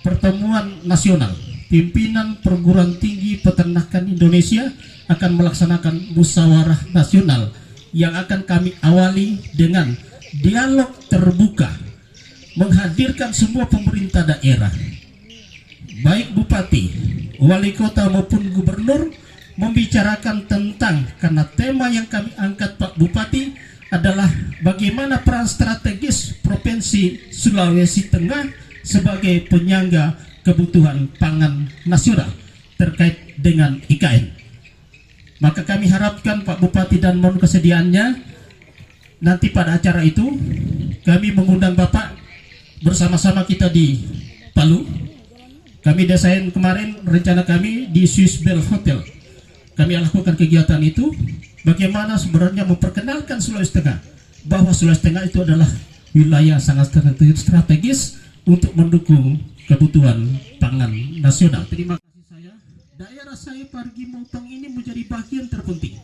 pertemuan nasional pimpinan perguruan tinggi peternakan Indonesia akan melaksanakan musyawarah nasional yang akan kami awali dengan dialog terbuka, menghadirkan semua pemerintah daerah, baik bupati, wali kota maupun gubernur, membicarakan tentang, karena tema yang kami angkat Pak Bupati adalah bagaimana peran strategis Provinsi Sulawesi Tengah sebagai penyangga kebutuhan pangan nasional terkait dengan IKN. Maka kami harapkan Pak Bupati dan mohon kesediaannya nanti pada acara itu kami mengundang Bapak bersama-sama kita di Palu. Kami desain kemarin rencana kami di Swiss Bell Hotel. Kami lakukan kegiatan itu bagaimana sebenarnya memperkenalkan Sulawesi Tengah bahwa Sulawesi Tengah itu adalah wilayah sangat strategis untuk mendukung kebutuhan pangan nasional. Terima kasih saya. Daerah saya Parigi Motong ini menjadi bagian terpenting.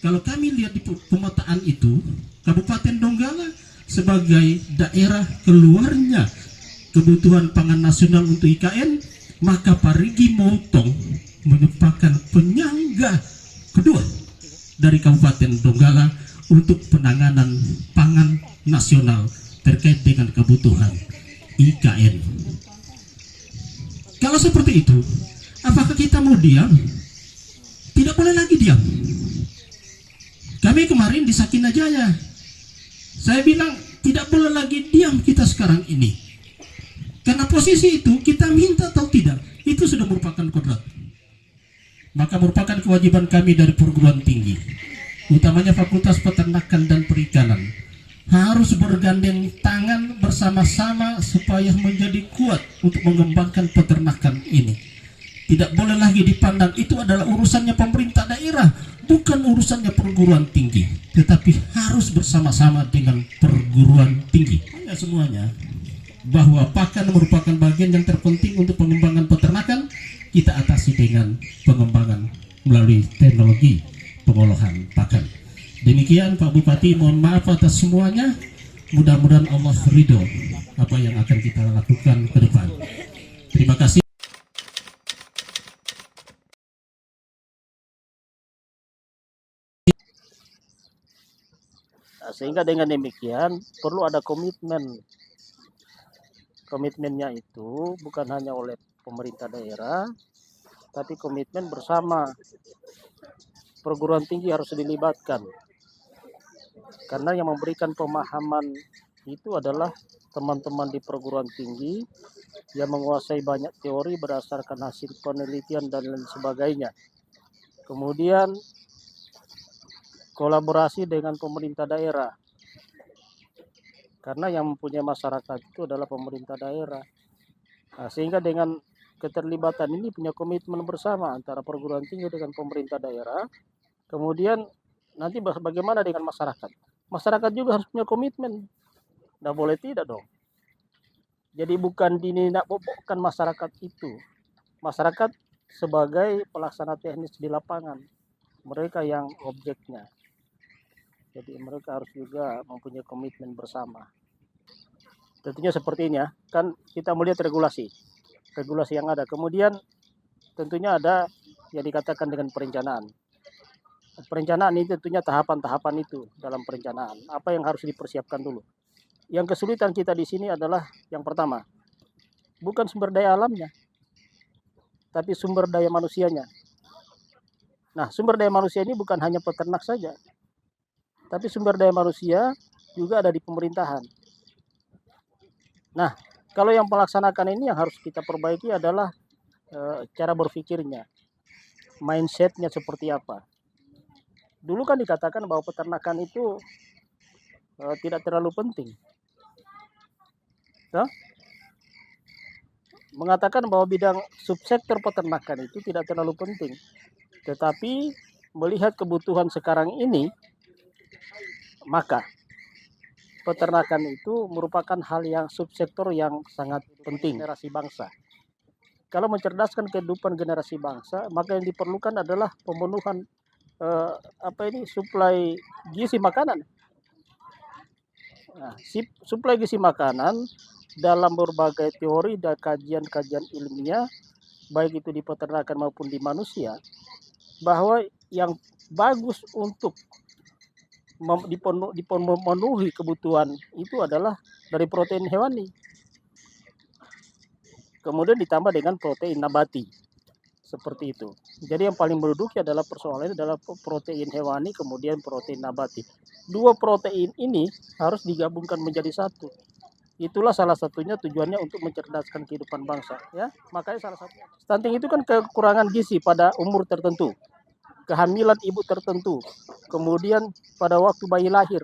Kalau kami lihat di pemetaan itu, Kabupaten Donggala sebagai daerah keluarnya kebutuhan pangan nasional untuk IKN, maka Parigi Motong merupakan penyangga kedua dari Kabupaten Donggala untuk penanganan pangan nasional terkait dengan kebutuhan IKN. Kalau seperti itu, apakah kita mau diam? Tidak boleh lagi diam. Kami kemarin di Sakinajaya, saya bilang tidak boleh lagi diam kita sekarang ini. Karena posisi itu kita minta atau tidak, itu sudah merupakan kodrat. Maka merupakan kewajiban kami dari perguruan tinggi, utamanya Fakultas Peternakan dan Perikanan, harus bergandeng tangan bersama-sama supaya menjadi kuat untuk mengembangkan peternakan ini. Tidak boleh lagi dipandang itu adalah urusannya pemerintah daerah, bukan urusannya perguruan tinggi, tetapi harus bersama-sama dengan perguruan tinggi. Ya semuanya, bahwa pakan merupakan bagian yang terpenting untuk pengembangan peternakan, kita atasi dengan pengembangan melalui teknologi pengolahan pakan. Demikian Pak Bupati, mohon maaf atas semuanya. Mudah-mudahan Allah ridho apa yang akan kita lakukan ke depan. Terima kasih. Sehingga dengan demikian perlu ada komitmen. Komitmennya itu bukan hanya oleh pemerintah daerah, tapi komitmen bersama. Perguruan tinggi harus dilibatkan, karena yang memberikan pemahaman itu adalah teman-teman di perguruan tinggi yang menguasai banyak teori berdasarkan hasil penelitian dan lain sebagainya. Kemudian kolaborasi dengan pemerintah daerah, karena yang mempunyai masyarakat itu adalah pemerintah daerah. Nah, sehingga dengan keterlibatan ini punya komitmen bersama antara perguruan tinggi dengan pemerintah daerah. Kemudian nanti bagaimana dengan masyarakat? Masyarakat juga harus punya komitmen. Tidak boleh tidak dong. Jadi bukan dinindakbobokkan masyarakat itu. Masyarakat sebagai pelaksana teknis di lapangan. Mereka yang objeknya. Jadi mereka harus juga mempunyai komitmen bersama. Tentunya seperti ini ya. Kan kita melihat regulasi yang ada. Kemudian tentunya ada yang dikatakan dengan perencanaan. Perencanaan ini tentunya tahapan-tahapan itu dalam perencanaan. Apa yang harus dipersiapkan dulu? Yang kesulitan kita di sini adalah yang pertama, bukan sumber daya alamnya, tapi sumber daya manusianya. Nah, sumber daya manusia ini bukan hanya peternak saja, tapi sumber daya manusia juga ada di pemerintahan. Nah, kalau yang melaksanakan ini yang harus kita perbaiki adalah cara berpikirnya, mindsetnya seperti apa. Dulu kan dikatakan bahwa peternakan itu tidak terlalu penting. Ya? Mengatakan bahwa bidang subsektor peternakan itu tidak terlalu penting. Tetapi melihat kebutuhan sekarang ini, maka peternakan itu merupakan hal yang subsektor yang sangat penting generasi bangsa. Kalau mencerdaskan kehidupan generasi bangsa, maka yang diperlukan adalah pemenuhan suplai gizi makanan. Nah, suplai gizi makanan dalam berbagai teori dan kajian-kajian ilmiah, baik itu di peternakan maupun di manusia, bahwa yang bagus untuk memenuhi kebutuhan itu adalah dari protein hewani. Kemudian ditambah dengan protein nabati. Seperti itu. Jadi yang paling menduduki adalah persoalannya adalah protein hewani kemudian protein nabati. Dua protein ini harus digabungkan menjadi satu. Itulah salah satunya tujuannya untuk mencerdaskan kehidupan bangsa, ya. Makanya salah satu stunting itu kan kekurangan gizi pada umur tertentu, kehamilan ibu tertentu, kemudian pada waktu bayi lahir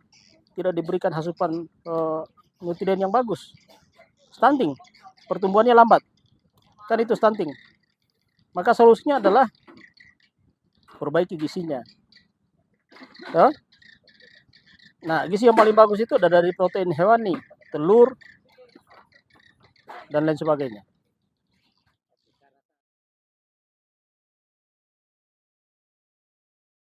tidak diberikan asupan nutrien yang bagus. Stunting, pertumbuhannya lambat. Kan itu stunting. Maka solusinya adalah perbaiki gizinya. Ya? Nah, gizi yang paling bagus itu ada dari protein hewani, telur, dan lain sebagainya.